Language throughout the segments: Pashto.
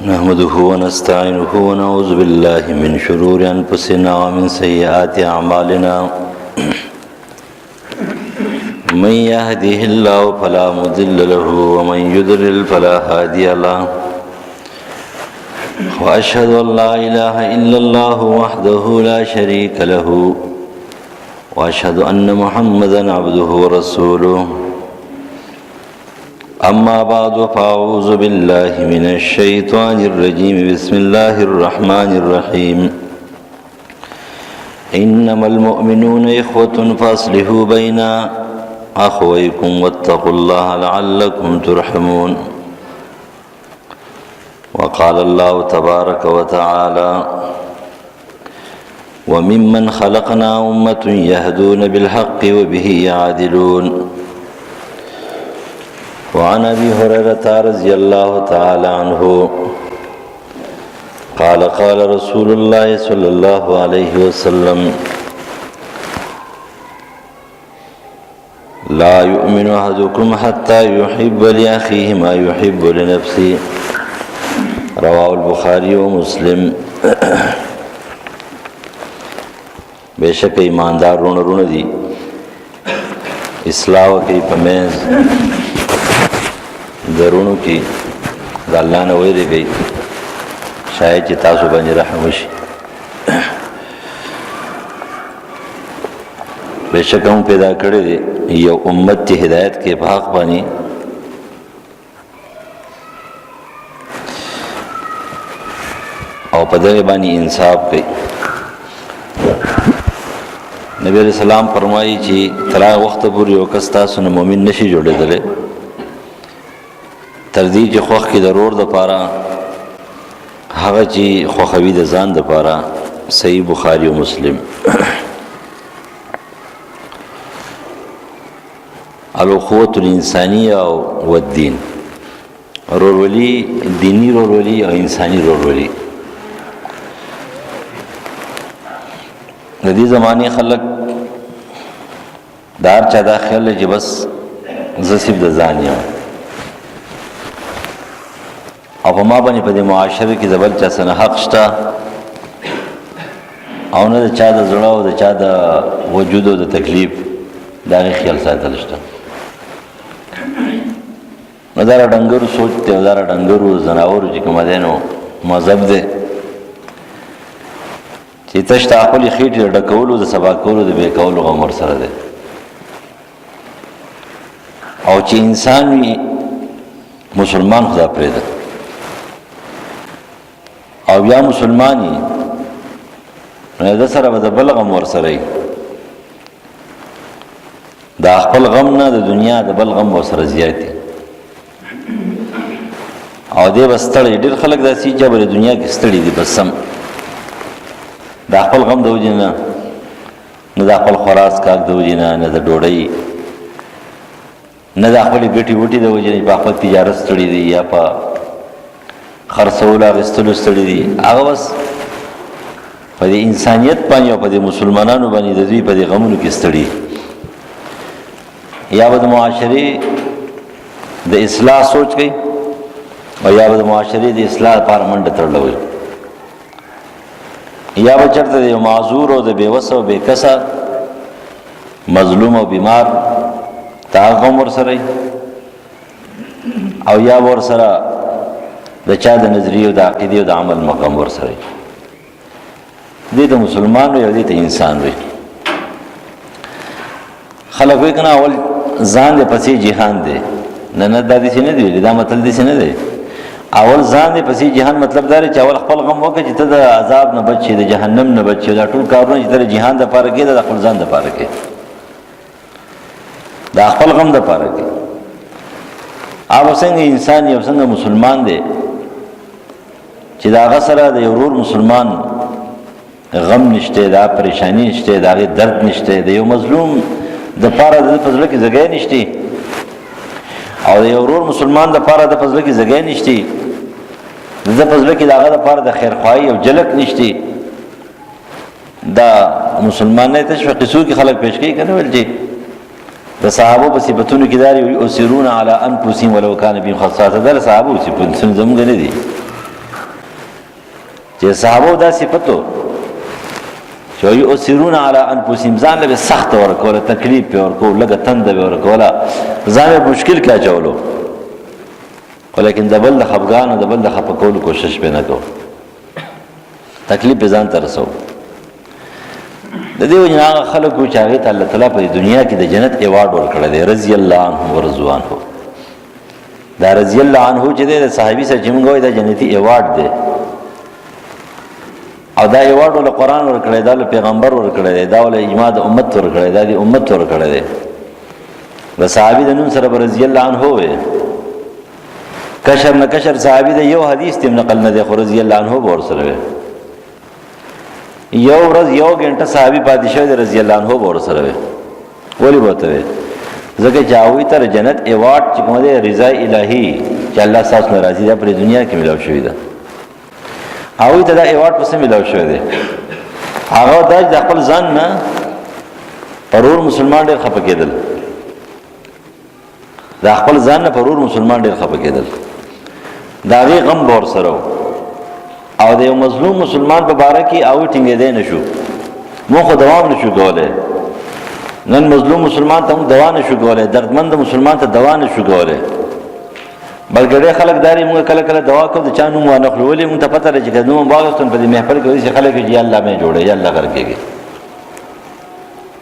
نحمده ونستعينه ونعوذ بالله من شرور أنفسنا ومن سيئات أعمالنا من يهده الله فلا مضل له ومن يضلل فلا هادي له وأشهد أن لا إله إلا الله وحده لا شريك له وأشهد أن محمدا عبده ورسوله أما بعد فأعوذ بالله من الشيطان الرجيم بسم الله الرحمن الرحيم إنما المؤمنون إخوة فأصلحوا بين أخويكم واتقوا الله لعلكم ترحمون وقال الله تبارك وتعالى وممن خلقنا أمة يهدون بالحق وبه يعدلون وعن أبي هريرة رضي الله تعالى عنه قال قال رسول الله صلى الله عليه وسلم لا يؤمن أحدكم حتى يحب لأخيه ما يحب لنفسه رواه البخاري ومسلم बेशक ईमानदार रोण दी इस्लाह की पमेज درونو کې د الله نه ویریږي شاید چې تاسو باندې رحم وشي بهشکه هم پیدا کړی دی یو امت چې هدایت کې په حق باندې او په دغه باندې انصاف کوي نبی علیہ السلام فرمایي چې تر هغه وخت پورې یو کس تاسو نه مؤمن نشي جوړېدلی تر دې چې خوښ کې ضرور د پاره هغه چې خوښوي د ځان د پاره صحیح بخاری او مسلم الاخوة الانسانیه او الدین رورولي دینی رورولي او انساني رورولي د دې زمانه خلک دار چا داخل چې بس زسیب د ځان یم او په ما باندې په دې معاشره کې زبل چا سره حق شته او نه چا د زړه او د چا د وجود او د تکلیف دا خیال ساتل شته مدار ډنګرو سوچ ته مدار ډنګرو زناور چې کوم دینو مذهب دې چې تشت خپل خېټه ډکولو د سبا کولو د به کولو غمر سره ده او چې انسان وي مسلمان خدا پرې ده او بیا مسلمانی نه د سره به د بل غم ور سره دا خپل غم نه د دنیا د بل غم ور سره زیاتی او دې بستړي ډېر خلک داسې چې په دنیا کې ستړي دي بس سم دا خپل غم د وجنه نه د خپل خلاص کاک د وجنه نه د ډوډۍ نه د خپل ګټي وټي د وجنه په خپل تجارت ستړي دي یا په خرڅول غستلو ستړي دي هغه بس په دې انسانيت باندې او په دې مسلمانانو باندې د دوی په دې غمونو کې ستړي یا د معاشري د اصلاح سوچ کوي او یا د معاشري د اصلاح لپاره منډه تړلوي یا به چرته د معذور او د بیوس او بیکسه مظلوم او بیمار تاغم ور سره او یا ور سره د چا د نظریه او د عقیده او د عمل مقام ور سره دې ته مسلمان وي او دې ته انسان وي خلک وایي کنه اول ځان دې پسې جهان دې نه د دې نه دی دا مطلب دې نه دی اول ځان دې پسې جهان مطلب دا چې اول خپل غم وکړي چې ته د عذاب نه بچې د جهنم نه بچې دا ټول کارونه چې د جهان د پاره کې د خپل ځان د پاره کې دا خپل غم د پاره کې او څنګه انسان یو څنګه مسلمان دی چې دا غسره د یو ورور مسلمان غم نشته دا پریشانی نشته دا درد نشته د یو مظلوم د پاره د فضل کې ځای نشته او د یو ورور مسلمان د پاره د فضل کې ځای نشته د فضل کې داغه د پاره د خیر خواهی او جلک نشته دا مسلمان نه تشویق سو کې خلک پیش کوي کنه ول چې د صحابه په صفاتونو کې داري او سرون علی انفسهم ولو کان بهم خاصه در صحابه صفاتونه زموږ نه دي چې صحابه دا صفتو چې یؤثرون علی انفسهم ځان له سخت ورکول تکلیف ورکول لګه تند ورکول ځان په مشکل کې اچولو ولیکن د بل خفګان او د بل خفقول کوشش به نه کو تکلیف به ځان ته رسو د دې وجه خلکو چې هغه ته الله تعالی په دنیا کې د جنت ایوارډ ورکړی دی رضی الله عنه ورضوان هو دا رضی الله عنه چې د صحابي سره چې موږ وایو دا جنتی ایوارډ دی او دا ایوارډ ول قرآن ورکړی دا پیغمبر ورکړی دی دا ول اجماع د امت ورکړی دا د امت ورکړی دی د صحابي د نوم سره رضی الله عنه وي کشر نه کشر صحابي د یو حدیث تم نقل نه دی خو رضی الله عنه ور سره وي یو ورځ یو غنټه صحابي پادشاه د رضی الله عنه ور سره وي ولی بوته وي ځکه چې هغه تر جنت ایوارډ چې کوم دی رضا الهی چې الله تاسو ناراضي ده په دنیا کې ملو شوی ده هغه ته دا ایوارډ پسې ملو شوی دی هغه د خپل ځان نه پرور مسلمان ډېر خپه کېدل دا خپل ځان نه پرور مسلمان ډېر خپه کېدل دا غي غم بور سره او د یو مظلوم مسلمان په باره کې او ټینګې دی نشو مو خو دوام نشو کولای نن مظلوم مسلمان ته دوا نشو کولای دردمند مسلمان ته دوا نشو کولای بلګړې خلک داري موږ کله کله دوا کوو د چانو مو نه خلولې موږ ته پته لري چې نو باغستون په دې محفل کې چې خلک یې الله مې جوړه یا الله ورکېږي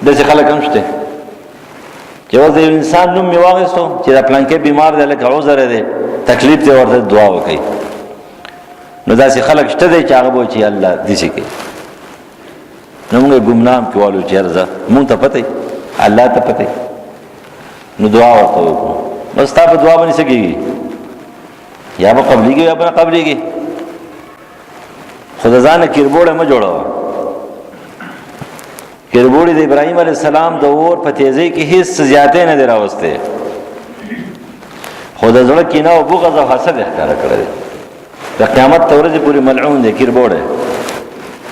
دغه خلک هم شته چې وځي انسان نوم می واغستو چې دا پلان کې بیمار دی لکه عذر دی تکلیف دی ورته دعا وکړي نو داسې خلک شته دی چې هغه وایي چې الله دې شي کوي نو موږ ګمنام کوالو چې ارزه موږ ته پته الله ته پته نو دعا ورته وکړو بس تاسو دعا باندې سګي یا به قبليږي یا به قبليږي خدای ځان کېربوړې ما جوړو کېربوړې د ابراهيم عليه السلام د اور په تیزی کې هیڅ زیاتې نه دراوسته خدای زړه کې نه او بغض او حسد ښکارا کړی د قیامت تورځ پوری ملعون دی کېربوړې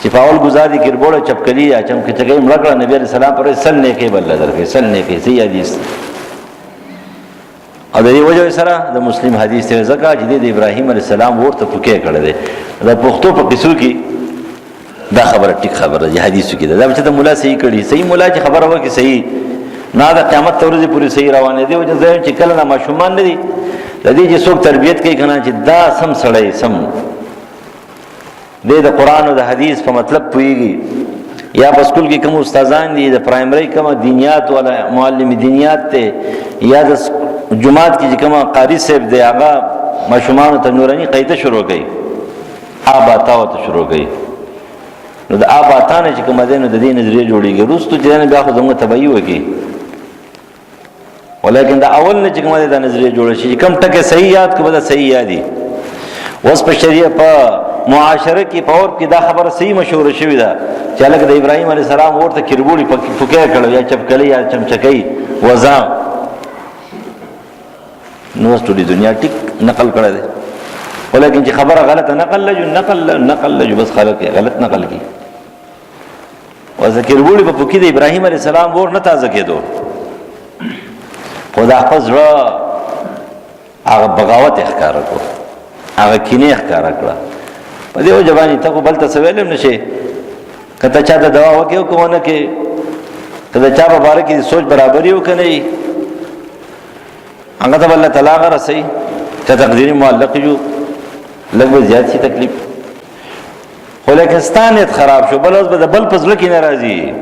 چې پاول گزاري کېربوړې چپکلی یا چمکچګي مړکړه نبی عليه السلام پر سل نه کې بل درکې سل نه کې صحیح حدیث او د دې وجه سره د مسلم حدیث ته ځکه چې د ابراهيم عليه السلام ورته پوکې کړل دي د پښتو په قصو کې دا خبره ټیک خبره دی حدیثو کې دا چې د مولا صحیح کړي صحیح مولا چې خبره وکړي صحیح نه د قیامت ورځې پوری صحیح روانه دي او چې کله نه ماشومان دي د دې چې څوک تربيت کوي کنه چې دا سم سړی سم د قرآن او د حدیث په مطلب پويږي یا په سکول کې کوم استادان دي د پرایمري کوم دینیات ولا معلم دینیات ته یا د جمعات کې کوم قاری صاحب دی هغه ماشومان ته نوراني قاعده شروع کوي آباتا ته شروع کوي نو د آباتانه چې کوم دینه د دین نظریه جوړیږي روستو چې نه بیا خو زموږ تبعی وکي ولیکن دا اول نه چې کوم د نظریه جوړ شي کوم ټکه صحیح یاد کړه صحیح یادي اوس په شریعه په معاشره کې په اور کې دا خبره صحیح مشهور شوې ده چې لکه د ابراهيم عليه السلام ورته کېربوړي پکې کړو یا چپکلی یا چمچکۍ وزا نو ټولې دنیا ټیک نقل کړه ده ولیکن چې خبره غلطه نقل لجو بس خلک غلط نقل کی وذکر وړي په پکې د ابراهيم عليه السلام ور نه تازه کېدو خدا خپل هغه بغاوت ښکارا کو هغه کینه ښکارا کړه په دې وجبانی ته بل ته سوالم نشي کته چا د دوا وکيو کوونه کې کته چا په باره کې سوچ برابرۍ وکني هغه ته الله تعالی غرسي ته تقدیر معلق جو لږ زیات شي تکلیف خو لکه ستانت خراب شو بل اوس به بل پزله کې ناراضي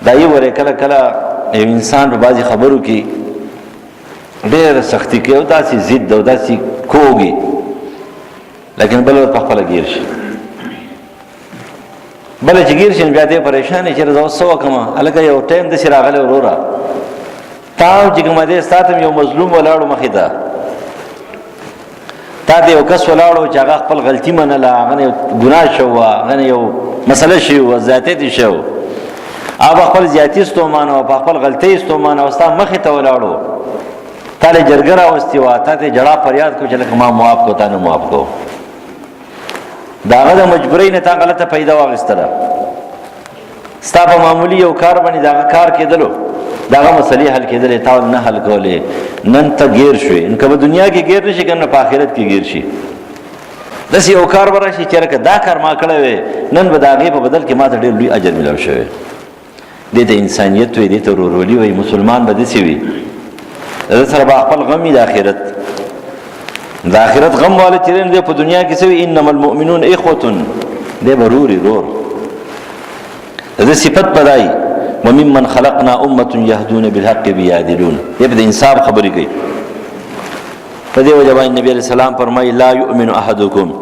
دای وره کله کله یو انسان په بازي خبرو کې ډېر سختي کوي او داسې ضد او داسې کوږي لیکن بل په خپل گیر شي بل چې گیر شي بیا دې پریشان چې راځو سو کما الګا یو ټیم د شراغله ورورا تاو چې کوم دې ساتم یو مظلوم ولاړو مخې ته تا دې یو کس ولاړو چې هغه خپل غلطي منله هغه ګناه شو هغه یو مسله شو ذاتي دي شو هغه خپل ذاتي ستومان او خپل غلطي ستومان او ستا مخې ته ولاړو تاله جرګرا واستوا ته جړه فریاد کو چې لکه ما معاف کو تا نه معاف کو داغه د مجبورۍ نه تا غلطه پیدا واغستره ستا په معمولی یو کار باندې داغه کار کېدلو داغه مسلې حل کېدلې تا نه حل کولې نن ته غیر شوې ان کله دنیا کې غیر نشي کنه په آخرت کې غیر شي داسې یو کار به راشي چې لکه دا کار ما کړی وی نن به د هغې په بدل کې ما ته ډېر لوی اجر میلاو شوی دې ته انسانیت وی دې ته ورورولي وی مسلمان به داسې وي د سره به خپل غم وي د آخرت د آخرت غم والا چې دی په دنیا کې څه وي انما المؤمنون اخوة دی به رور د صفت بدای وممن خلقنا امة يهدون بالحق بيعدلون دی به د انصاف خبرې کوي په دې وجه باندې نبی علیہ السلام فرمایي لا يؤمن احدكم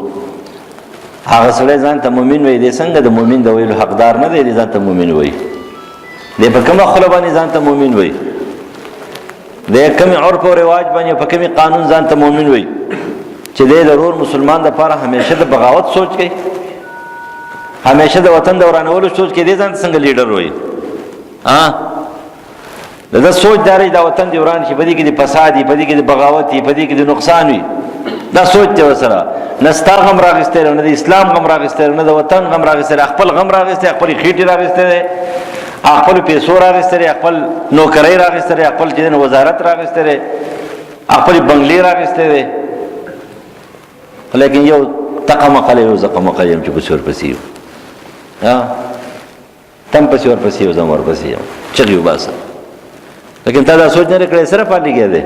هغه سړی ځان ته مؤمن وي دی څنګه د مؤمن د ویلو حقدار نه دی ځان ته مؤمن وي دی په کومه خوله باندې ځان ته مؤمن وي د کومې عرف او رواج باندې په کومې قانون ځان ته مؤمن وي چې د ضرور مسلمان د لپاره همیشه د بغاوت سوچ کوي همیشه د وطن د ورانولو سوچ کوي د ځان څنګه لیډر وي دا سوچ داري دا وطن دی وران شي پدې کې د فساد پدې کې د بغاوت پدې کې د نقصان وي دا سوچ ته وسره نستا غم راغسته نه د اسلام غم راغسته نه د وطن غم راغسته خپل غم راغسته خپل خېټي راغسته خپل پیسو راغسته خپل نوکرۍ راغسته خپل چې وزارت راغسته خپل بنگلې راغسته لیکن یو تقم قلی یو زقم قلی چې بسور پسیو تم پسې ور پسې زم ور پسې چغي وباسه لیکن تا دا سوچ نه کړې سره پاتې کېږي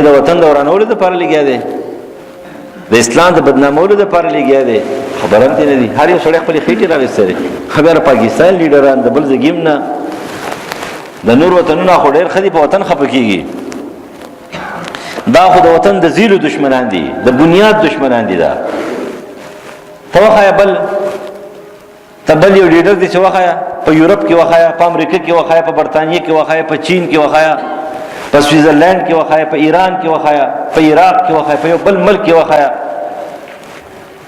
د وطن د ورانولو د پاره لګیا دی د اسلام د بدنامولو د پاره لګیا دی خبره دې نه دي هر یو سړی خپل خېټه راوستره خبره پاکستان لیډران د بل زګیم نه د نور وطنونو خو ډېر خدي په وطن خپکیږي دا خو د وطن د زیلو دشمنان دي د بنیاد دشمنان دي دا توخه بل تبل یو لیډر دي چې وخایا په یورپ کې وخایا په امریکا کې وخایا په برتانیې کې وخایا په چین کې وخایا په سویزرلند کې وخایا په ایران کې وخایا په عراق کې وخایا په یو بل ملک کې وخایا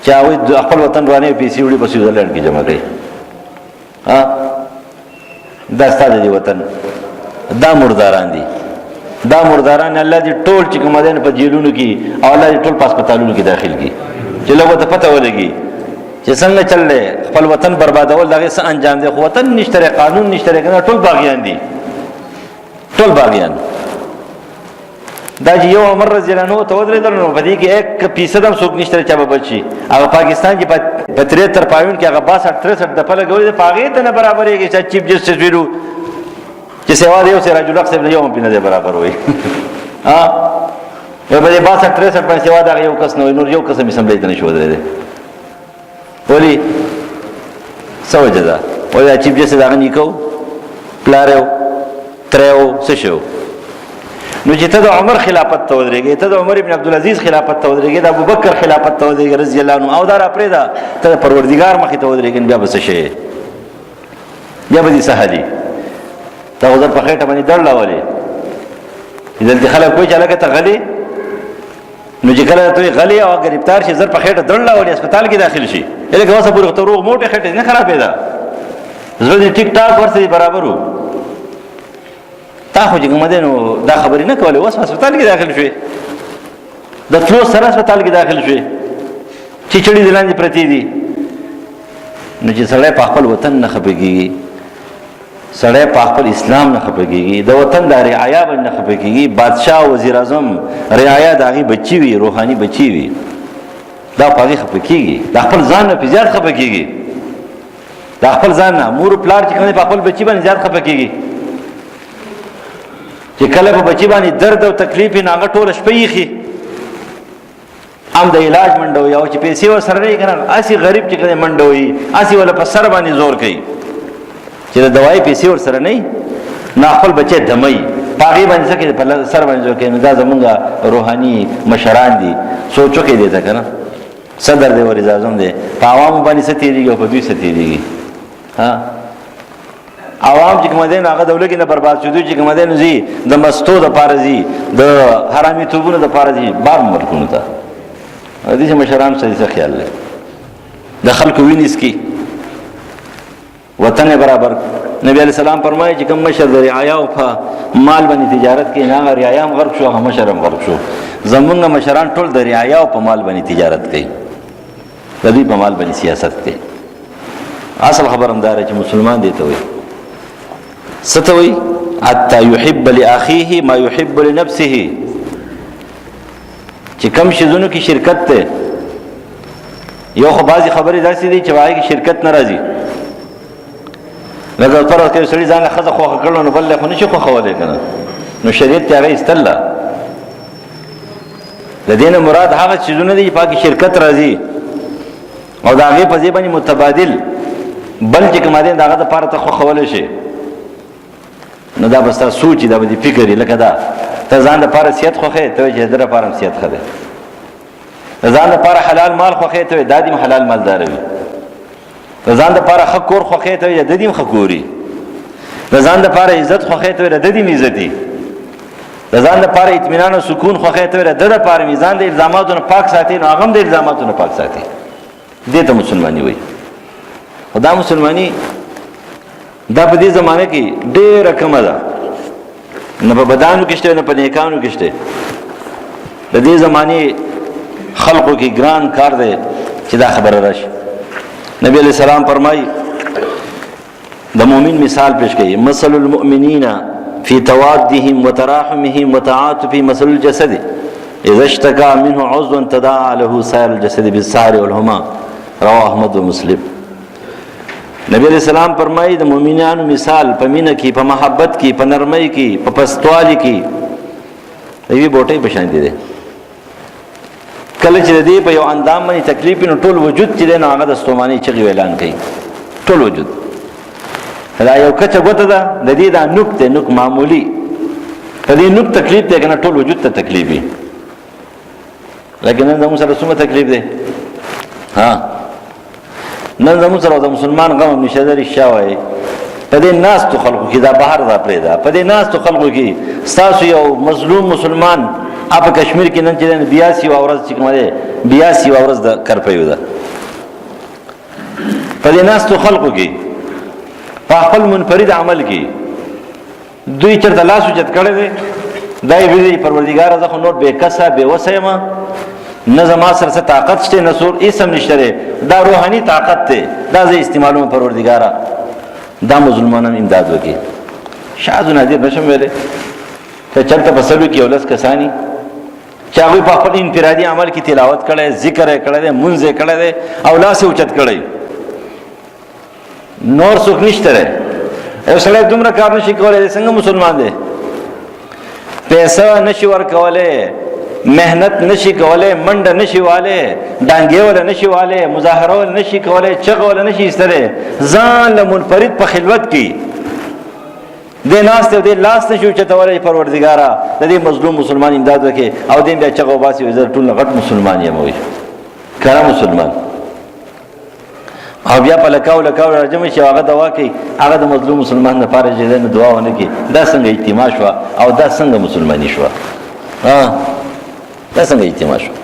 چې هغه خپل وطن باندې پیسې وړي په سویزرلند کې جمع کړي دا ستاسو دی وطن دا مرداران دي دا مرداران الله دې ټول چې کوم دین په جیلونو کې او الله دې ټول په هسپتالونو کې داخل کړي چې لوګو ته پته ولګي چې څنګه چللې خپل وطن بربادول دغه څه انجام دی خو وطن نشته قانون نشته کنه ټول باغیان دي ټول باغیان دا چې یو عمر رضی الله عنه ته ودرېدل نو په دې کې 1% هم څوک نشته چې به بچي هغه پاکستان کې په 73 پاوند کې هغه 62 63 د پله غوړي د پاغې ته نه برابرېږي چې چیف جسټس ویلو چې سیوا دی او سراج الحق صاحب یو هم نه برابر وي یو په 62 63 باندې سیوا دا یو کس نو نور یو کس هم سم لیدل نه شو درې ولی سو جدا ولی چیف جسټس دا غنیکو پلارو ترو سشو نو چې ته د عمر خلافت ته ودرېږې ته د عمر ابن عبدالعزیز خلافت ته ودرېږې د ابوبکر خلافت ته ودرېږې رضی الله عنه او دا را پرېږده ته د پروردګار مخې ته ودرېږې بیا به څه شی بیا به دې څه حالي ته خو در په خېټه باندې دړ لاولې دلته خلک کوي چې هلکه ته غلې نو چې کله ته غلې او ګرفتار شي زر په خېټه دړ لاولې هسپتال کې داخل شي هلکه اوسه پورې ته روغ موټې خېټه نه خرابېده زړه دې ټیک ټاک ورسره برابر و تا خو چې کوم ده نو دا خبرې نه کولې اوس هسپتال کې داخل شوې د فلو سره هسپتال کې داخل شوې چې چړې د لاندې پرتې دي نو چې سړی په خپل وطن نه خپګېږي سړی په خپل اسلام نه خپګېږي د وطن د رعایا باندې نه خپګېږي بادشاه وزیر اعظم رعایا د هغې بچي وي روحاني بچي وي دا په هغې خپکېږي د خپل ځان نه پې زیات خپکېږي د خپل ځان نه مور پلار چې کوم په خپل بچي باندې زیات خپکېږي چې کله په بچی باندې درد او تکلیف نه هغه ټول شپه یخي هم د علاج منډوي او چې پیسې وسره نه کنه اسی غریب چې کله منډوي اسی ولا په سر باندې زور کوي چې د دوايي پیسې ورسره نه خپل بچي دمي پاغي باندې څه په سر باندې زور کوي دا زمونږه روحاني مشران دي سوچو کې دي ځکه کنه صدر دی وزیر اعظم دی په عوام باندې ستېریږي او په دوی ستېریږي عوام چې کوم دین هغه دولت کې نه برباد شو چې کوم دین زی د مستو د پارزي د حرامي توبونو د پارزي بار ملکونو ته دې مشران څه خیال لري د خلکو وینس کی وطن برابر نبی علیہ السلام فرمایي چې کوم مشر د رعایا او په مال باندې تجارت کوي نه رعایا هم غرق شو هم مشر هم غرق شو زمونږ مشران ټول د رعایا او په مال باندې تجارت کوي د دې په مال باندې سیاست کوي اصل خبر هم دار چې مسلمان دي ته وي ستوي حتى يحب لاخيه ما يحب لنفسه چې کم شیزونو کې شرکت ته یو خو بعضې خبرې داسې دي چې هغې کې شرکت نه راځي. لکه فرض کوي سړي ځان له ښځه خوښه کړله نو بل له خو نه شي خوښولی که نه، نو شریعت یې هغه ایستله. د دې نه مراد هغه څیزونه دي چې په هغې شرکت راځي او د هغې په ځای باندې متبادل بل چې کوم دی د هغه دپاره ته خوښولی شي، نو دا به ستا سوچ دا به دې فکر وي. لکه دا ته ځان دپاره صحت خوښوې، ته وایې چې د ده دپاره هم صحت ښه دی. د ځان دپاره حلال مال خوښوې، ته وایې دا دې هم حلال مالداره وي. د ځان دپاره ښه کور خوښوې، ته وایې د ده دې هم ښه کور وي. د ځان دپاره عزت خوښوې، ته وایې د ده دې هم عزت وي. د ځان دپاره اطمینان او سکون خوښوې، ته وایې د ده دپاره مې ځان د الزاماتو نه پاک ساتي، نو هغه هم د الزاماتو نه پاک ساتي. دې ته مسلماني وایي. خو دا مسلماني دا په دې زمانه کې ډېره کمه ده، نه په بدانو کې شته نه په نیکانو کې شته. د دې زمانې خلقو کې ګران کار دی چې دا خبره راشي. نبی علیہ السلام فرمایي د مؤمن مثال پیش کوي، مثل المؤمنین فی توادهم وتراحمهم وتعاطفهم مثل الجسد اذا اشتكى منه عضو تداعى له سائر الجسد بالسهر والحمى رواه احمد و مسلم. نبی علیہ السلام فرمایي د مؤمنانو مثال په مینه کې، په محبت کې، په نرمۍ کې، په پستوالي کې د یوې بوټۍ په شان دی. کله چې د دې په یو اندام باندې تکلیف نو ټول وجود چې دی نو هغه د ستومانۍ چغې اعلان کوي، ټول وجود. دا یو کچه ګوته ده د دې دا نوک دی، نوک معمولي، په دې نوک تکلیف دی که نه ټول وجود ته تکلیف وي. لیکن نن زموږ سره څومره تکلیف دی؟ نن زموږ سره د مسلمان غم هم نشته. رښتیا وایي په دې ناستو خلکو کې دا بهر دا پرېږده، په دې ناستو خلکو کې ستاسو یو مظلوم مسلمان په کشمیر کې نن چې دی 82 ورځ چې کومه دی 82 ورځ د کرفیو ده. په دې ناستو خلکو کې په خپل منفرد عمل کې دوی چېرته لاس اوچت کړی دی، دا یې ویلي پروردګاره زه خو نور بې کسه بې وسه یم، نه زما سره څه طاقت شته، نه سور هېڅ هم نشته دی، دا روحاني طاقت دی، دا زه استعمالوم پروردګاره، دا مظلومانان امداد وکړي. شاذ و نادر نشم ویلی که چېرته په سلو کې 11 کسانی چې هغوی په خپل انفرادي عمل کې تلاوت کړی، ذکر یې کړی دی، مونځ یې کړی دی او لاس یې اوچت کړی، نور څوک نشته دی. یو سړی دومره کار نشي کولی دی، څنګه مسلمان دی؟ پیسه نشي ورکولی، محنت نشي کولی، منډه نشي والی، ډانګې وله نشي والی، مظاهره وله نشي کولی، چغه وله نشي ایستلی، ځان له منفرد په خلوت کې دې ناست دی، دې لاس نشي اوچتولی، پروردګاره د دې مظلوم مسلمان امداد وکړي، او دې بیا چغه وباسي وایي زه ټول نه غټ مسلمان یم، وایي کره مسلمان. او بیا په لکاو لکاو راجمع شي، هغه دوا کوي، هغه د مظلوم مسلمان لپاره چې دی نو دعا ونه کړي. دا څنګه اجتماع شوه او دا څنګه مسلماني شوه؟ دا څنګه اجتماع شوه؟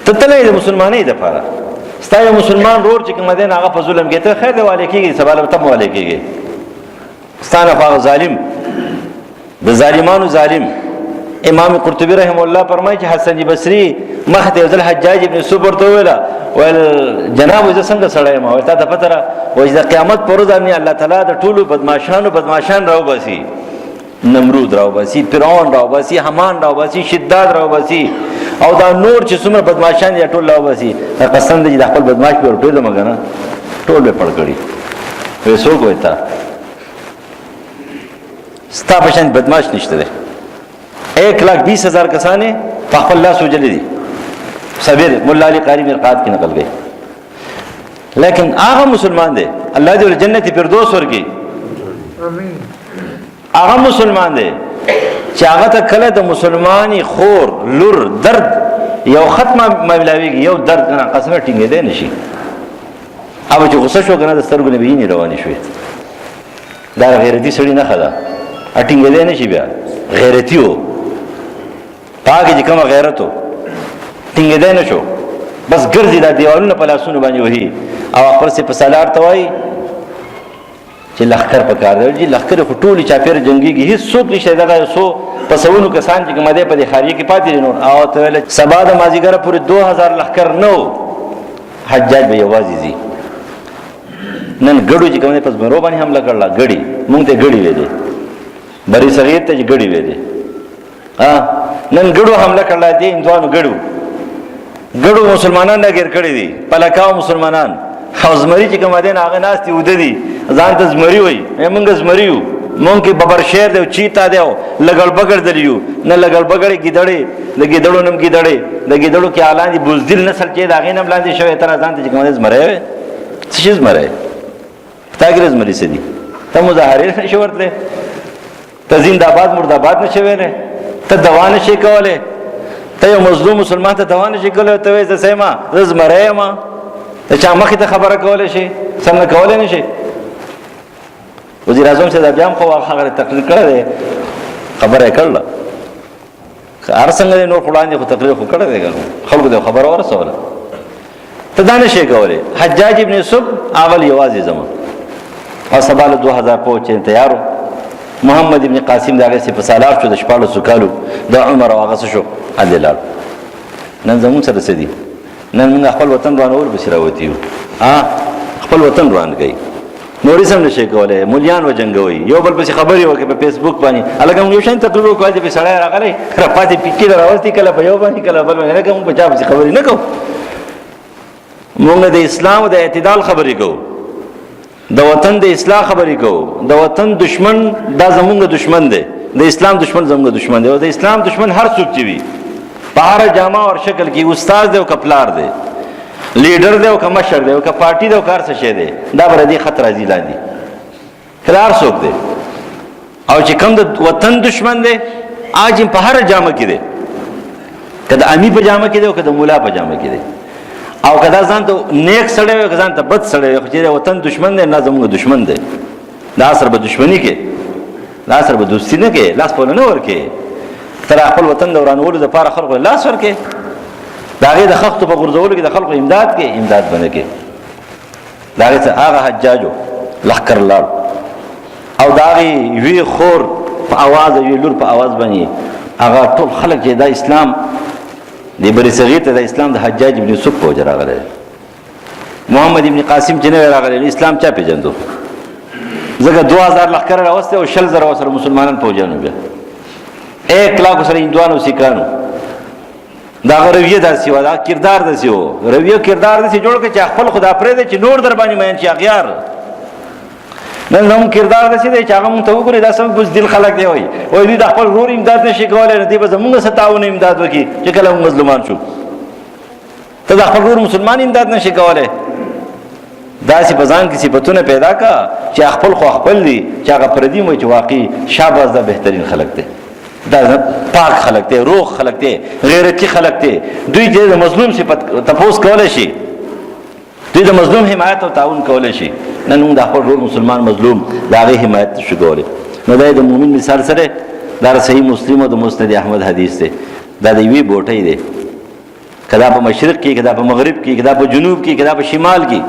ته تللی د مسلمانۍ دپاره، ستا یو مسلمان رور چې کوم دی نو هغه په ظلم کې ته خیر دی والی کېږي، سبا له ته هم والی کېږي. ستا نه خو هغه ظالم د ظالمانو ظالم. امام قرطبي رحمه الله فرمایي چې حسن بصري مخ ته یو ځل حجاج ابن یوسف ورته وویله، ویل جناب زه څنګه سړی یم؟ وایي تا ته پته را وایي د قیامت په ورځ باندې الله تعالی د ټولو بدماشان راوباسي، نمرود راوباسي، فرعون راوباسي، حمان راوباسي، شداد راوباسي، او دا نور چې څومره بدماشان دي ټول راوباسي. قسم دی چې د خپل بدماش پې ورټولم که نه ټول به پړ کړي. وایي څوک وایي تا؟ ستا په شان بدماش نشته دی. 1,20,000 کسانې په خپل لاس وجلې دي. صبر مولا علی قاری مرقات کې نقل گئی. لیکن هغه مسلمان دی الله دې ول جنت فردوس ورکړي. امين. هغه مسلمان دی چې هغه ته کله د مسلمانی خور لور درد یو ختمه ملاویږي، یو درد نه قسمه ټینګېدی نشي. او چې غصه شو کنه د سترګو نه وینې روانې شوې، دا غیرتي سړي نښه ده، ټینګېدی نشي. بیا غیرتي و پاکې چې کومه غیرت و ټینګېدی نه شو، بس ګرځي دا دیوالونه په لاسونو باندې وهي او خپل سي په سالار ته وایي چې لښکر پکار دی. جي لښکر خو ټولې چاپېره جنګېږي، هېڅ څوک نشته. دغه څو په سوونو کسان چې کومه دی په دې خاریه کې پاتې دي نور. او ته ویله سبا د مازدیګره پورې 2000 لښکر نه و، حجاج به یوازې ځي. نن ګډو چې کوم دی په زمرو باندې حمله کړله، ګډي مونږ ته ګډي ویلې، بری صغیر ته چې ګډي ویلې. نن ګړو حمله کړل دي هندوانو ګړو مسلمانان نه ګر کړی دي پلکاو مسلمانان او زمری چې کوم دین هغه ناس تی ودی ځان ته زمری وای موږ زمریو مونږ کې ببر شیر دی چیتا دی لګل بغړ دلیو نه لګل بغړې گیدړې د گیدړو نم گیدړې د گیدړو کې اعلان دي بوزدل نسل چې دا غینم لاندې شوی تر ځان ته چې کوم زمری څه شي زمری تاګر زمری سدي ته مظاهره نشو ورته ته زنده‌باد مرده‌باد نشو ویلې ته دوا نشي کوله ته یو مظلوم مسلمان ته دوا نشي کوله ته وې زسما زمری ما ته چا مخې ته خبره کوله شي څنګه کوله نشي وزیر اعظم سے بیا هم خو هغه تقریر کړی دی خبره یې کړله هر څنګه نور وړاندې خو تقریر خو کړی دی خلکو ته خبره ورسوله ته دا نشې کولی حجاج ابن یوسف اول یوازې ځم او سبا له 2000 پوه تیارو محمد ابن قاسم د هغې سې په سالار شو د 14 کالو د عمر او هغه څه شو هلې لاړ نن زمونږ سره څه دي نن موږ خپل وطن روانول پسې راوتي یو خپل وطن روان کوي نورې سم نشي کولای مولیان وجنګوي یو بل پسې خبرې وکړي په فیسبوک باندې الګا یو شین تقریر وکړي په سړی راغلی را پاتې پکې راوستي کله په یو باندې کله بل باندې کوم په چا پسې خبرې نه کوو موږ د اسلام د اعتدال خبرې کوو د وطن د اصلاح خبرې کوو د وطن دشمن دا زمونږ دشمن دی د اسلام دشمن زمونږ دشمن دی او د اسلام دشمن هر څوک چې وي په هر جامه او شکل کې استاد دی او کپلار دی لیډر دی او که مشر دی او که پارټي دی او کار څه شی دی دا به دې خط راځي لاندې کله هر څوک دی او چې کوم د وطن دشمن دی آج په هر جامه کې دی که د امي په جامه کې دی او که د مولا په جامه کې دی او که دا ځان ته نیک سړی وي که ځان ته بد سړی وي چې د وطن دشمن دی نه زموږ دشمن دی دا سره به دشمني کې دا سره به دوستي نه کې لاس په نه ورکې تر خپل وطن د ورانولو دپاره خلکو لاس ورکې د هغې د خښتو په غورځولو کې د خلکو امداد کې امداد به نه کې د هغې څه هغه حجاجو لښکر لاړ او د هغې یوې خور په اواز او یوې لور په اواز باندې هغه ټول خلک چې دا اسلام د بر صغیر ته د اسلام د حجاج ابن یوسف په وجه راغلی محمد ابن قاسم چې نوی راغلی اسلام چا پېژندو ځکه 2000 لښکر راوستی او 100,000 ورسره مسلمانان پوجانو بیا 1 لاکھ سره هندوانو سیکانو دا رویه داسې وه دا کردار داسې و رویه کردار داسې جوړ کړه چې خپل خدا پرېږدی چې نور در باندې مین شي اغیار نن زموږ کردار داسې دی چې هغه مونږ ته وګورئ دا سم بزدل خلک دی وایي دوی د خپل ورور امداد نشي کولی نو دوی به زموږ څه تعاون امداد وکړي چې کله موږ مظلومان شو ته د خپل ورور مسلمان امداد نشي کولی داسې په ځان کې صفتونه پیدا کړه چې خپل خو خپل دي چې هغه پردي وایي چې واقعي شاباس دا بهترین خلک دی دا پاک خلق دی روغ خلق دی غیرتی خلق دی دوی د مظلوم صفت تپوس کولی شي دوی د مظلوم حمایت او تعاون کولی شي نن موږ د خپل ورور مسلمان مظلوم د هغې حمایت نشو کولی نو دا د مؤمن مثال سره دا صحیح مسلم او د مسند احمد حدیث دی دا د یوې بوټۍ دی که دا په مشرق کې که دا په مغرب کې که دا په جنوب کې که دا په شمال کې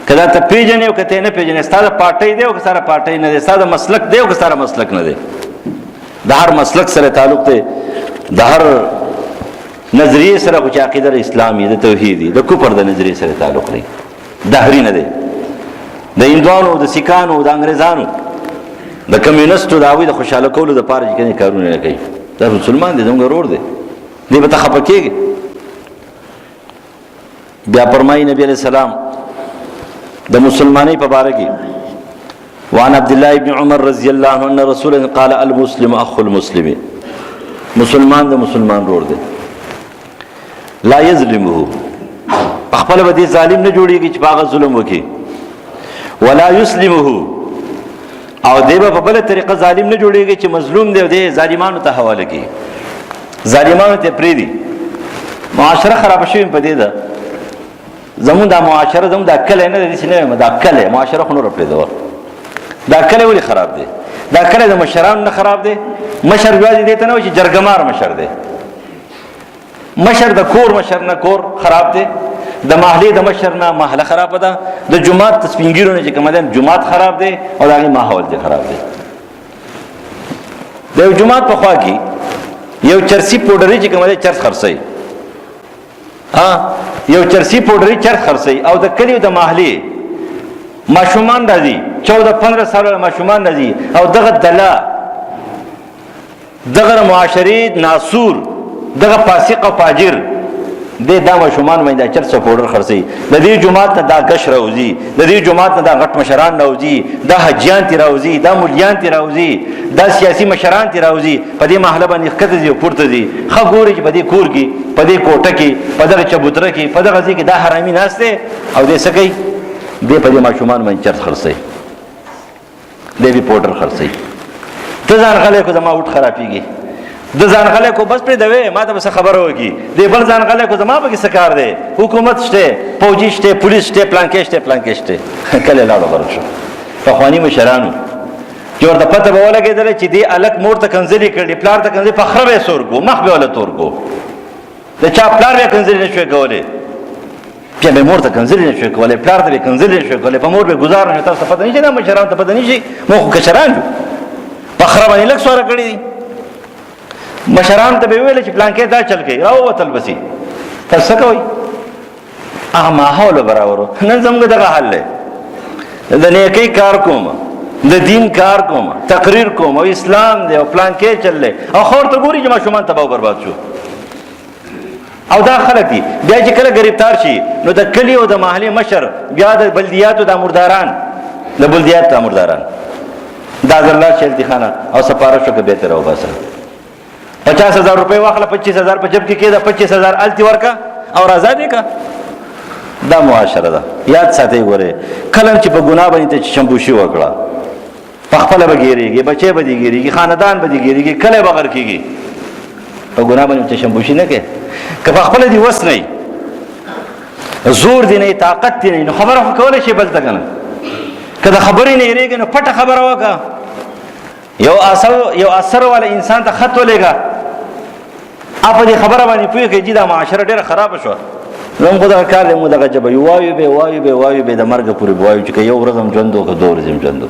که دا ته پېژنې او که ته یې نه پېژنې ستا د پارټۍ دی او که ستا د پارټۍ نه دی ستا د مسلک دی او که ستا د مسلک نه دی د هر مسلک سره تعلق دی د هر نظریه سره خو چې عقیده اسلامي د توحیدي د کفر د نظریه سره تعلق دی دهري نه دی د هندوانو د سیکانو د انګریزانو د کمیونستو د هغوی د خوشحاله کولو دپاره چې کومې کارونه نه کوي دا مسلمان دی زموږ ورور دی دی به ته خفه کېږي بیا فرمایي نبي علیه السلام د مسلمانۍ په باره کې وعن عبد الله بن عمر رضی الله عنه ان رسول قال المسلم اخو المسلم مسلمان د مسلمان ورور دی لا یظلمه خپل به دې ظالم نه جوړیږي چې هغه ظلم وکړي ولا یسلمه او دی به په بله طریقه ظالم نه جوړیږي چې مظلوم دی او دی ظالمانو ته حواله کړي ظالمانو ته پرېږدي معاشره خرابه شوې په دې ده زمونږ دا معاشره زمونږ دا کلی نه دی داسې نه وایم دا کلی معاشره خو نوره پرېږدوه دا کلی ولې خراب دی دا کلی د مشرانو نه خراب دی مشر یوازې دې ته نه وایي چې جرګمار مشر دی مشر د کور مشر نه کور خراب دی د محلې د مشر نه محله خرابه ده د جومات د سپین ږیرو نه چې کومه ده جومات خراب دی او د هغې ماحول دی خراب دی د یو جومات په خوا کې یو چرسي پوډري چې کومه ده چرس خرڅوي یو چرسي پوډري چرس خرڅوي او د کلیو د محلې ماشومان راځي 14-15 ساله ماشومان راځي او دغه دله دغه معاشري ناسور دغه فاسق او فاجر د دا ماشومان باندې چرته پاوډر خرڅي د دې جماعت نه دا غش راوځي د دې جماعت نه دا غټ مشران راوځي دا حجیان تی راوځي دا مولیان تی راوځي دا سیاسي مشران تی راوځي په دې محله باندې خکته دي پورته دي خګوري چې په دې کور کې په دې کوټه کې په دغه چبوتره کې په دغه ځای کې دا حرامي ناشته او دې سکی دې په دې ماشومان باندې چرته خرڅي دې به پاوډر خرڅي ته ځان غلې کو زما وټ خرابيږي د ځان غلې کو بس پرې دوي ما ته بس خبره وږي د بل ځان غلې کو زما به سکار دی حکومت شته فوجي شته پولیس شته پلانکې شته کله لاړو ورشو په خواني مشرانو جوړ د پته به ولګېدل چې دی الک مور ته کنځلي کړي پلار ته کنځلي په خربه سورګو مخ به ولا تورګو د چا پلار به کنځلي نشوي کولای چې به مور ته کنځلي نشوي کولای پلار ته به کنځلي نشوي کولای په مور به گزار نه تاسو پته نه چې نه مشران ته پته نشي مو کشران په خربه نه لک سوره کړی مشران ته به ویل چې پلان کې دا چل کې راو وتل بسي تاسو کوي هغه ماحول برابر نن زموږ دغه حل دی د نیکی کار کوم د دین کار کوم تقریر کوم او اسلام دی او پلان کې چللې او خور ته ګوري چې ماشومان تباہ برباد شو او دا خلک دي بیا چې کله گرفتار شي نو د کلی او د محلي مشر بیا د بلدیاتو د مرداران د بلدیات د مرداران دا الله شهید خانه او سپارښت کې به تر او بس 50,000 روپے واخله 25,000 په جب کې کېده 25,000 التی ورکا او آزادې کا دا معاشره ده یاد ساتي ګوره کلم چې په ګناه باندې شمبوشي وکړه په خپل بغیریږي بچي بدیږي خاندان بدیږي کله بغیر کیږي په ګناه باندې شمبوشي نه کې که په خپل دی وس نه زور دی نه طاقت دی نه خبره کولای شي بل ته کنه کله خبرې نه یریږي نو پټه خبره وکړه یو اثر والا انسان ته خط ولېګا اپ دې خبره باندې پوهې کې دا معاشره ډیره خراب شو نو خدای کار له مودغه جب وایو به د مرګ پورې وایو چې یو ورځم ژوندو که دوه ورځم ژوندو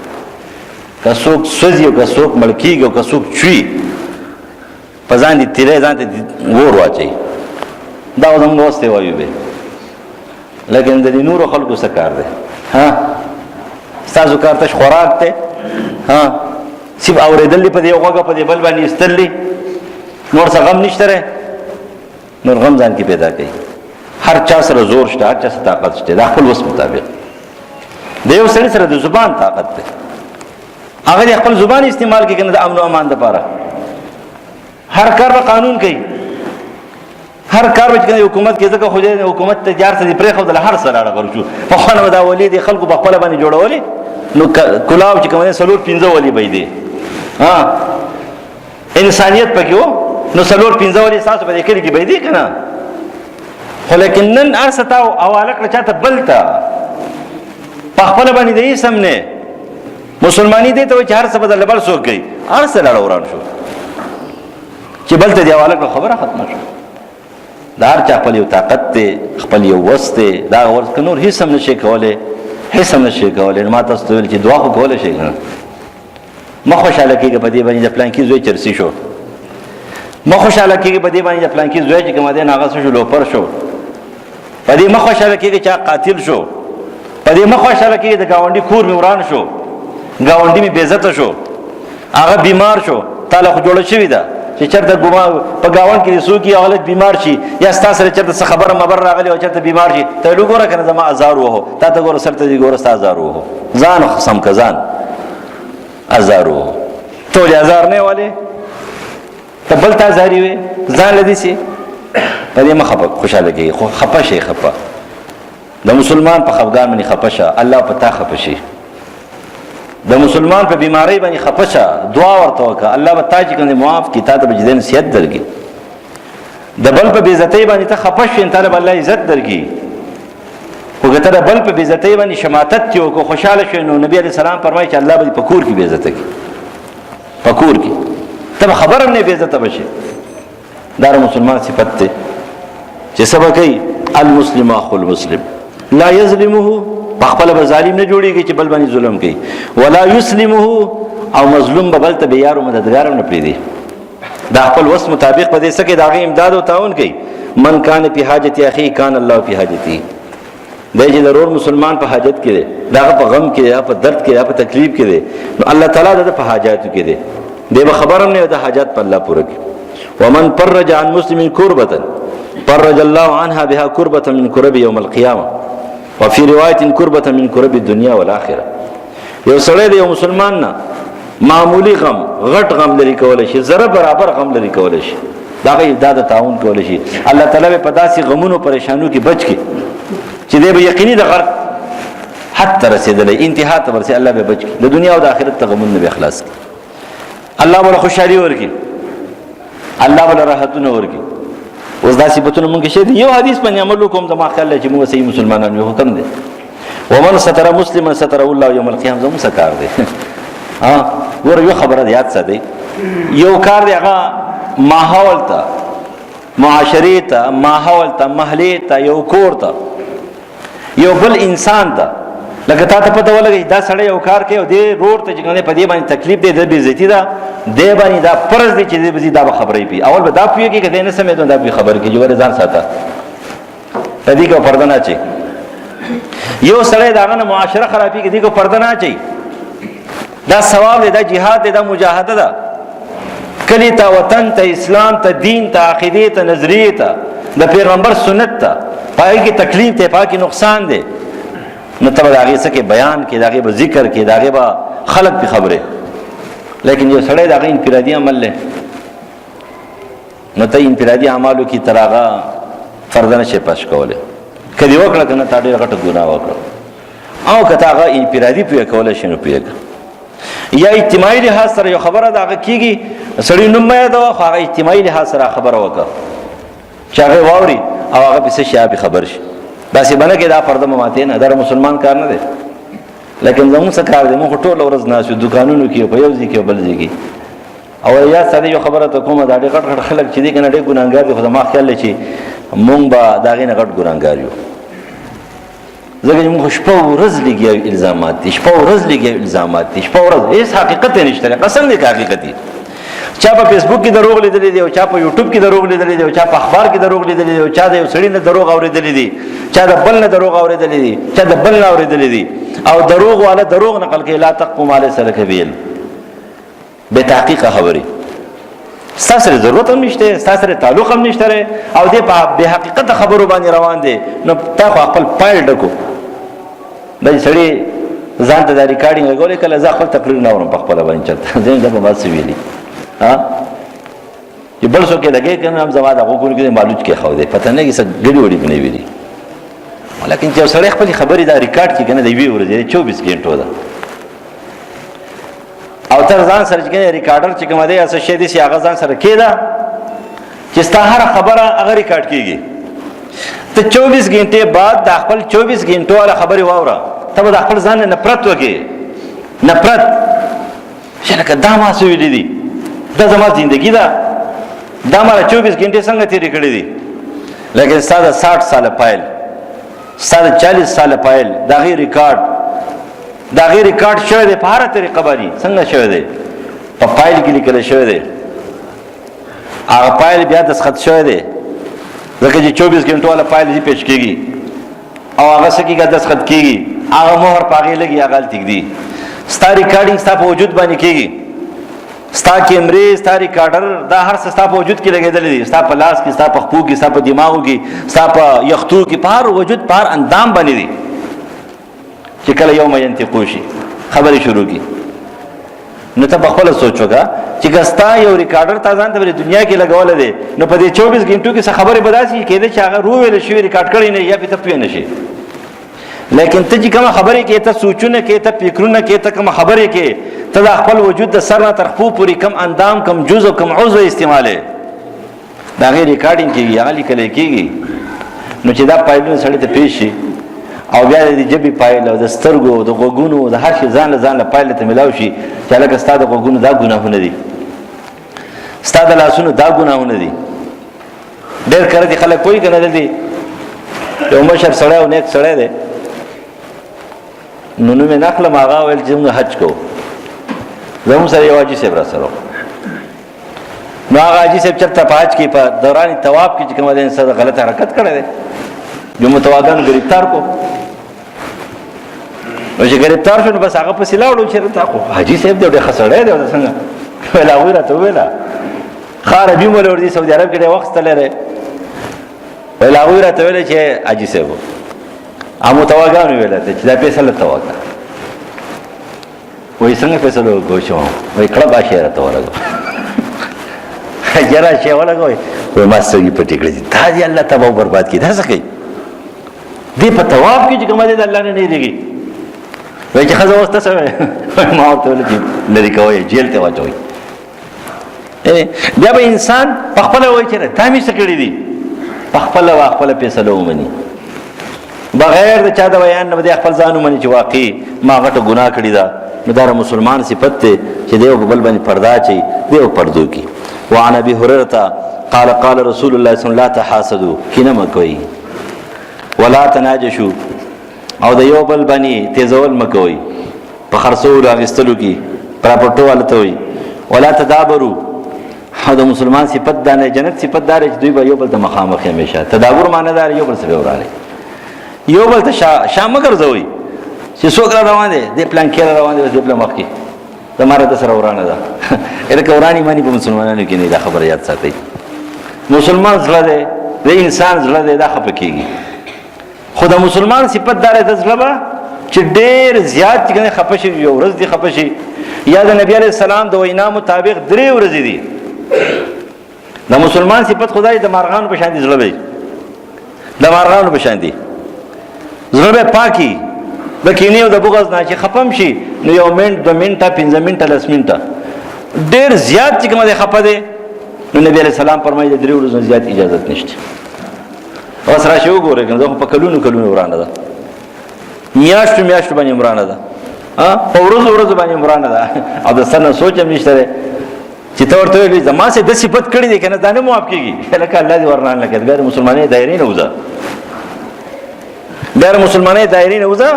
که څوک سوځي او که څوک ملکیږي او که څوک چوي په ځان دي تیرې ځان ته ور واچي دا زموږ واسطه وایو به لیکن د نورو خلکو څه کار دی ها تاسو کار ته خوراک ته ها سیب اوریدل په دې وګه په دې بل باندې استللی نور څه غم نشته نور غم ځان کې پیدا کوي هر چا سره زور شته هر چا سره طاقت شته د خپل وس مطابق د یو سړي سره د زبان طاقت ده هغه خپل زبان استعمال کوي کنه د امن او امان لپاره هر کار په قانون کوي هر کار چې حکومت کې ځکه خو دې حکومت تجارت دې پرې خو د هر سره اړه ورچو په خانه دا ولې دي خلکو په خپل باندې جوړولې نو کلاو چې کومه سلور 15 ولې بې دي ها انسانيت پکې وو نو سلور 15 ولې تاسو په دې کې کې بې دي کنه خو لیکن نن ارستا او اوالک چاته بلتا په خپل باندې دې سمنه مسلمانی دې ته چې هر څه بدل بل سو کوي هر څه لړ وران شو چې بلته دی اوالک خبره ختمه شو دار چا خپل یو طاقت ته خپل یو وسته دا ورته نور هیڅ هم نشي کوله هیڅ هم نشي کوله ما تاسو ته ویل چې دعا خو کوله شي ما خوشاله کېږي په دې باندې د پلان کې زوی چرسي شو ما خوشاله کېږي په دې باندې د پلان کې زوی چې کوم دې ناغه شو لوپر شو په دې ما خوشاله کېږي چې قاتل شو په دې ما خوشاله کېږي د گاونډي کور می وران شو گاونډي می بے عزت شو هغه بیمار شو تعالی خو جوړ شوی دا چې چرته ګما په گاوند کې سوقي حالت بیمار شي یا ستاسو سره چرته خبره مبر راغلی او چرته بیمار شي ته لګوره کنه زما ازار وو تا ته ګوره سره ته ګوره ستاسو ازار وو ځان قسم کزان ازار وو ټول ازار نه والے ته بل تا زاري وي ځان لدی سي په دې مخه خوشاله کېږي خو خپه شي خپه د مسلمان په خفګان باندې خپه شه الله په تا خپه شي د مسلمان په بیماری باندې خپه شه دعا ورته وکړه الله به تا چې کنه معاف کی تا ته بجدن نصیحت درکې د بل په بے عزتۍ باندې ته خپه شې طالب الله عزت درکې خو ګټه د بل په بے عزتۍ باندې شماتت یو کو خوشاله شې نو نبی عليه السلام فرمایي چې الله به په کور کې بے عزت کوي په کور کې ته خبر هم نه بے عزت بشي دا مسلمان صفت ده چې سبا کوي المسلم اخو المسلم لا يظلمه خپل به ظالم نه جوړيږي چې بل باندې ظلم کوي ولا يسلمه او مظلوم به بل ته به یارو مددگار نه پریدي دا خپل وس مطابق په دې سکه داغه امداد او تعاون کوي من کان په حاجت اخي کان الله په حاجتي د دې ضرور مسلمان په حاجت کې دی داغه په غم کې یا په درد کې یا په تکلیف کې دی نو الله تعالی د په حاجات کې دی به خبرم نه د حاجت په الله پوره کوي ومن فرج عن مسلم كربة فرج الله عنها بها كربة من كرب يوم القيامة وفي رواية كربة من كرب الدنيا والآخرة. یو سړی د یو مسلمان نه معمولی غم غټ غم لري کولای شي، ذره برابر غم لري کولای شي، دا غي د تعاون کولای شي. الله تعالی په داسې غمونو پریشانو کې بچ کی چې دې به یقیني د غرق حتی رسیدلې انتها ته ورسي، الله به بچ کی د دنیا او د آخرت ته غمونه به اخلاص کی، الله ولا خوشالي ورکی، الله ولا راحتونه ورکی. اوس دا صفاتونه مونږ شه دي. یو حدیث باندې عمل کوم د ما خیال چې موږ صحیح مسلمانان یو حکم دي ومن ستر مسلما ستر الله يوم القيامه. زموږ سکار دي ها ور یو خبره یاد ساتي، یو کار دی هغه ماحول ته معاشري ته ماحول ته محلي ته یو کور ته یو بل انسان ته لکه تا ته پته ولګي دا سړی یو کار کوي او دې روډ ته چې په دې باندې تکلیف دی د بې عزتي ده دی باندې دا فرض دی چې دې به دا خبرې پی اول به دا پیږي چې نه سمې دا به خبر کې جوړ ځان ساته تدې کو پرده نه چي یو سړی داغه نه معاشره خرابي کې دې کو پرده نه چي دا ثواب دی، دا جهاد دی، دا مجاهده ده. کلی ته وطن ته اسلام ته دین ته عقیده ته نظریه ته د پیغمبر سنت ته پای کې تکلیف ته پای کې نقصان دی، نو تبه هغه څه کې بیان کې داغه به ذکر کې داغه به خلق په خبره. لیکن یو سړی داغه انفرادي عمل له نو ته انفرادي اعمالو کې تراغه فرض نه شي پښ کوله کدی وکړه کنه تا ډېر غټه ګناه وکړه او کته هغه انفرادي په کوله شنو پیګ یا اجتماعي لحاظ سره یو خبره داغه کیږي سړی نوم یې دا خو هغه اجتماعي لحاظ سره خبره وکړه چې هغه واوري او هغه به څه شي خبر شي داسې باندې کې دا پرده ماته نه دا مسلمان کار نه دی. لیکن زموږ څه کار دی موږ ټول ورځ ناسو دکانونو کې په یو ځای کې بل ځای کې او یا ساده یو خبره ته کومه دا ډېر غټ خلک چې دي کنه ډېر ګناګار دي خو ما خیال چې مونږ به دا غي نه غټ ګناګار یو ځکه موږ شپه ورځ لګي الزامات دي شپه ورځ لګي الزامات دي شپه ورځ هیڅ حقیقت نشته قسم دې حقیقت دي چا په فیسبوک کې دروغ لیدلې دي او چا په یوټیوب کې دروغ لیدلې دي او چا په اخبار کې دروغ لیدلې دي او چا د یو سړي نه دروغ اورېدلې دي چا د بل نه دروغ اورېدلې دي چا د بل نه اورېدلې دي او دروغ والا دروغ نقل کې لا تقم علی سلک بیل به تحقیق خبري ستاسو ضرورت هم نشته ستاسو تعلق هم نشته او دې په به حقیقت خبرو باندې روان دي نو تا خپل فایل ډکو د سړي ځان ته د ریکارډینګ لګولې کله ځا خپل تقریر نه ورم په خپل باندې چلته زين د په واسه ویلي ها چې بل څوک لګي کنه هم زما د غوګور کې معلومات کې خو دې پته نه کې څه ګډي وړي بنې ویلي ولیکن چې سړی خپل خبري دا ریکارډ کې کنه دی وی ورځي 24 غنټو ده او تر ځان سره چې ریکارډر چې کوم دی اسه شې دي چې هغه ځان سره کېده چې ستا هر خبره هغه ریکارډ کیږي ته 24 غنټه بعد د خپل 24 غنټو والا خبري واوره ته د خپل ځان نفرت وکې نفرت شنه دا ما سوي دي دا زما ژوندۍ دا ما 24 غنټه څنګه تیرې کړې دي لیکن ساده 60 سال پایل ساده 40 سال پایل دا غي ریکارډ دا غیر ریکارډ شوی دی په هر طریقه باندې څنګه شوی دی په فایل کې لیکل شوی دی هغه فایل بیا دستخط شوی دی ځکه چې 24 غنټو والا فایل دې پیش کیږي او هغه سکیګه دستخط کیږي هغه مهر پاغې لګي هغه تک دی ستا ریکارډینګ ستا په وجود باندې کیږي ستا کیمرې ستا ریکارډر دا هر څه ستا په وجود کې لګیدل دي ستا په لاس کې ستا په خپو کې ستا په دماغو کې ستا په یختو کې په هر وجود په هر اندام باندې دي چې کله یوم ينتقو شي خبرې شروع کی نو ته خپل سوچوګه چې ګستا یو ریکارډر تازه ته په دنیا کې لګول دي نو په دې 24 غنټو کې څه خبرې بداسي کېده چې هغه روویل شي ریکارډ کړی نه یا په تپې نشي لیکن ته چې کوم خبرې کې ته سوچونه کې ته فکرونه کې ته کوم خبرې کې ته خپل وجود د سر نه تر خپو پوری کم اندام کم جزء کم عضو استعماله دا غیر ریکارډینګ کېږي هغه لیکل کېږي نو چې دا پایلونه سړی ته پیښ شي او بیا د جبې پایل او د سترګو د غوګونو د هر شي ځان له پایل ته ملاوي شي چې لکه ستاسو د غوګونو دا ګناهونه دي ستاسو د لاسونو دا ګناهونه دي ډېر کړه دي خلک کوئی کنه دي یو مشر سره او نیک سره دی نو مې نخله ماغه ول چې موږ حج کوو زموږ سره یو حاجی صاحب را سره نو هغه حاجی صاحب چرته په حج کې په دوران طواف کې چې کومه ده انسان غلط حرکت کړی دی جو متوادن گرفتار کو او چې گرفتار شو نو بس هغه په سلاوړو چې تا خو حاجی صاحب دې ډېر خسړې دی څنګه ویلا ویرا ته ویلا عربي مولا ور دي سعودي عرب کې وخت لري ولا هغه راته ویل چې اجي سبو امو تواګانو ویل چې دا پیسې له تواګا وای څنګه پیسې له کوشو وای کله باشه راته ورغو جرا شي ولګوي وای ما سګي پټی کړی دا دې الله تبارک برباد کړي دا څه کوي دې په تواب کې چې کومه دې الله نه دیږي وای چې خزه وسته سره ما ورته ویل چې لری کوي جیل ته واچوي بیا به انسان په خپل وای چې دا مې څه کړی دي په خپل پیسې له ومني بغیر د چا د بیان نه د خپل ځان ومني چې واقعي ما غټه ګناه کړی دا نو دا مسلمان صفت ته چې دیو بل باندې پردا چي دیو پردو کی وعن ابي هريره قال قال رسول الله صلى الله عليه وسلم لا تحاسدوا کینه مکوئ ولا تناجشوا او د یو بل باندې تیزول مکوئ په خرڅولو اغستلو کې پراپرټو ولته وي ولا تدابروا دا مسلمان صفت دانه جنت صفت دار چې دوی به یو بل ته مخامخ همیشه تدابر معنی دار یو بل سره ورانه یو بل ته شام ګرځوي چې څوک را روان دي د پلان کې روان دي د پلان مخ کې تمہاره د سره ورانه ده الکه ورانی مانی په مسلمانانو کې نه دا خبر یاد ساتي مسلمان زړه دی د انسان زړه دی دا خپه کیږي خدا مسلمان صفت دار د زړه چې ډېر زیات څنګه خپه شي یو ورځ دی خپه شي یا د نبی عليه السلام د وینا مطابق 3 ورځې دي د مسلمان صفت خدای د مارغانو په شان دي زړه وي د مارغانو په شان دي زړه به پاکي د کینې او د بغض نه چې خپم شي نو یو منټ 2 منټه 15 منټه 10 منټه ډېر زیات چې کومه خپه دي نو نبی عليه السلام فرمایي د 3 ورځې زیات اجازه نشته اوس راشي وګورئ کنه په کلونو ورانه ده میاشتو باندې ورانه ده په ورځ باندې ورانه ده او د سنه سوچ هم نشته چې ته ورته وایې زما سه د صفت کړی دی کنه دا نه معاف کیږي لکه الله دې ورنان لکه غیر مسلمانې دایره نه وځه غیر مسلمانې دایره نه وځه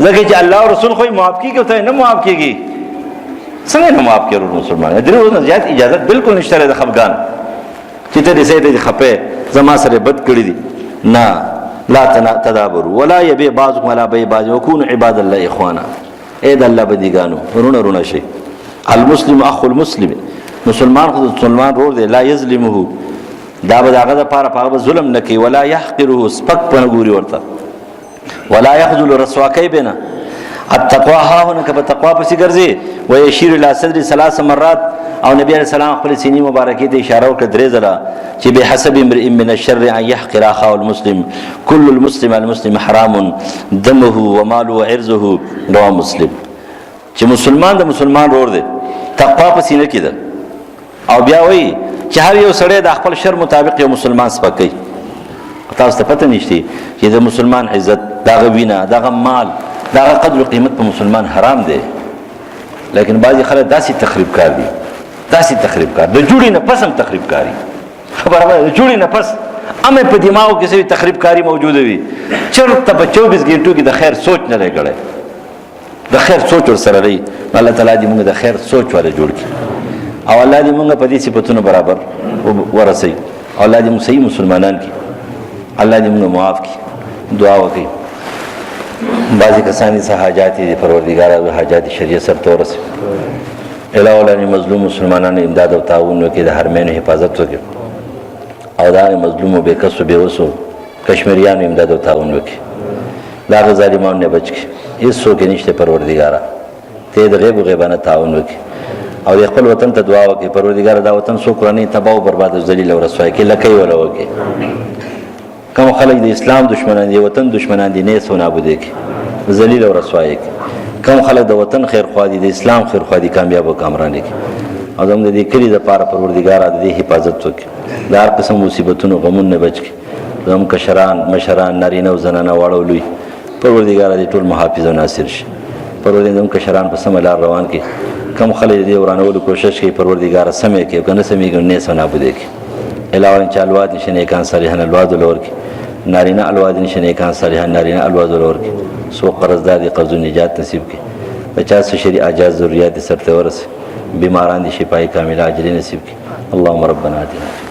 ځکه چې الله او رسول خو معاف کیږي ته نه معاف کیږي څنګه نه معاف کړو مسلمان درې ورځې زیات اجازه بالکل نشته د خفقان چې ته دې دې خپه زما سره بد کړی دی نه لا تدابر ولا يبي بعضكم على بيع بعض وكونوا عباد الله اخوانا اے د الله بدیګانو رونه شي المسلم اخو المسلم مسلمان خو مسلمان رور دی لا یظلمه دا به هغه د پاره په ظلم نه کوي ولا يحقره سپک پنه ګوري ورته ولا يخذل رسواکای بنا التقوا ها هونه که په تقوا پسې ګرځي ويشير الى صدر 3 مرات او نبی عليه السلام خپل سینې مبارکې ته اشاره وکړه 3 ځله چې به حسب امرئ من الشر ان يحقر اخاه المسلم كل المسلم المسلم حرام دمه وماله وعرضه رواه مسلم چې مسلمان د مسلمان رور دی تقوا په سینې کې ده او بیا وایي چې هر یو سړی د خپل شر مطابق یو مسلمان سپکوي تاسو ته پته نشته چې د مسلمان عزت دغه وینا دغه مال دغه قدر او قیمت په مسلمان حرام دی لیکن بعضی خلک داسې تخریب کار دي داسې تخریب کار د جوړې نه پس هم تخریب کاری خبره ده جوړې نه پس امه په دماغو کې سوي تخریب کاری موجوده وي چرته په 24 غنټو کې د خیر سوچ نه لګړي د خیر سوچ ور سره لري الله تعالی دې موږ د خیر سوچ ولا جوړ کړي او الله دې موږ په دې صفاتونو برابر ورسي او الله دې موږ صحیح مسلمانان کړي الله دې موږ معاف کړي دعا وکړي بعضی کسانی سه حاجات دي پروردگار او حاجات شریعت سره تورس الہ ولانی مظلوم مسلمانانو امداد او تعاون وکړي د حرمینو حفاظت وکړي او دا مظلوم به کسو به وسو کشمیریانو امداد او تعاون وکړي دا ظالمانو نه بچ کړي هیڅ څوک نشته پروردگار ته د غیب غیبانه تعاون وکړي او د خپل وطن ته دعا وکړي پروردگار دا وطن سو قرآنی تباہ او برباد او ذلیل او رسوای کې لکې ولا وکړي کوم خلک د اسلام دشمنان دي وطن دشمنان دي نه سونه بده کې ذلیل او رسوای کې کوم خلک د وطن خیر خوا دي د اسلام خیر خوا دي کامیاب او کامران دي او زموږ د دې کلی د پاره پروردگار د دې حفاظت وکړي د هر قسم مصیبتونو غمون نه بچ کړي زموږ کشران مشران نارینه او زنانه واړو لوی پروردگار دې ټول محافظ او ناصر شي پروردگار زموږ کشران په سم لار روان کړي کوم خلک دې ورانولو کوشش کوي پروردگار سمې کې کنه سمې ګنې سونه بده کې علاوه ان چالوات نشنه کان صالحان الواد لور کې نارینه الواد نشنه کان صالحان نارینه الواد لور کې سو قرضدار دي قرض نجات نصیب کې 50 شری اجازه ضرورت سرته ورس بیماران دي شفای کامله اجر نصیب کې اللهم ربنا آتنا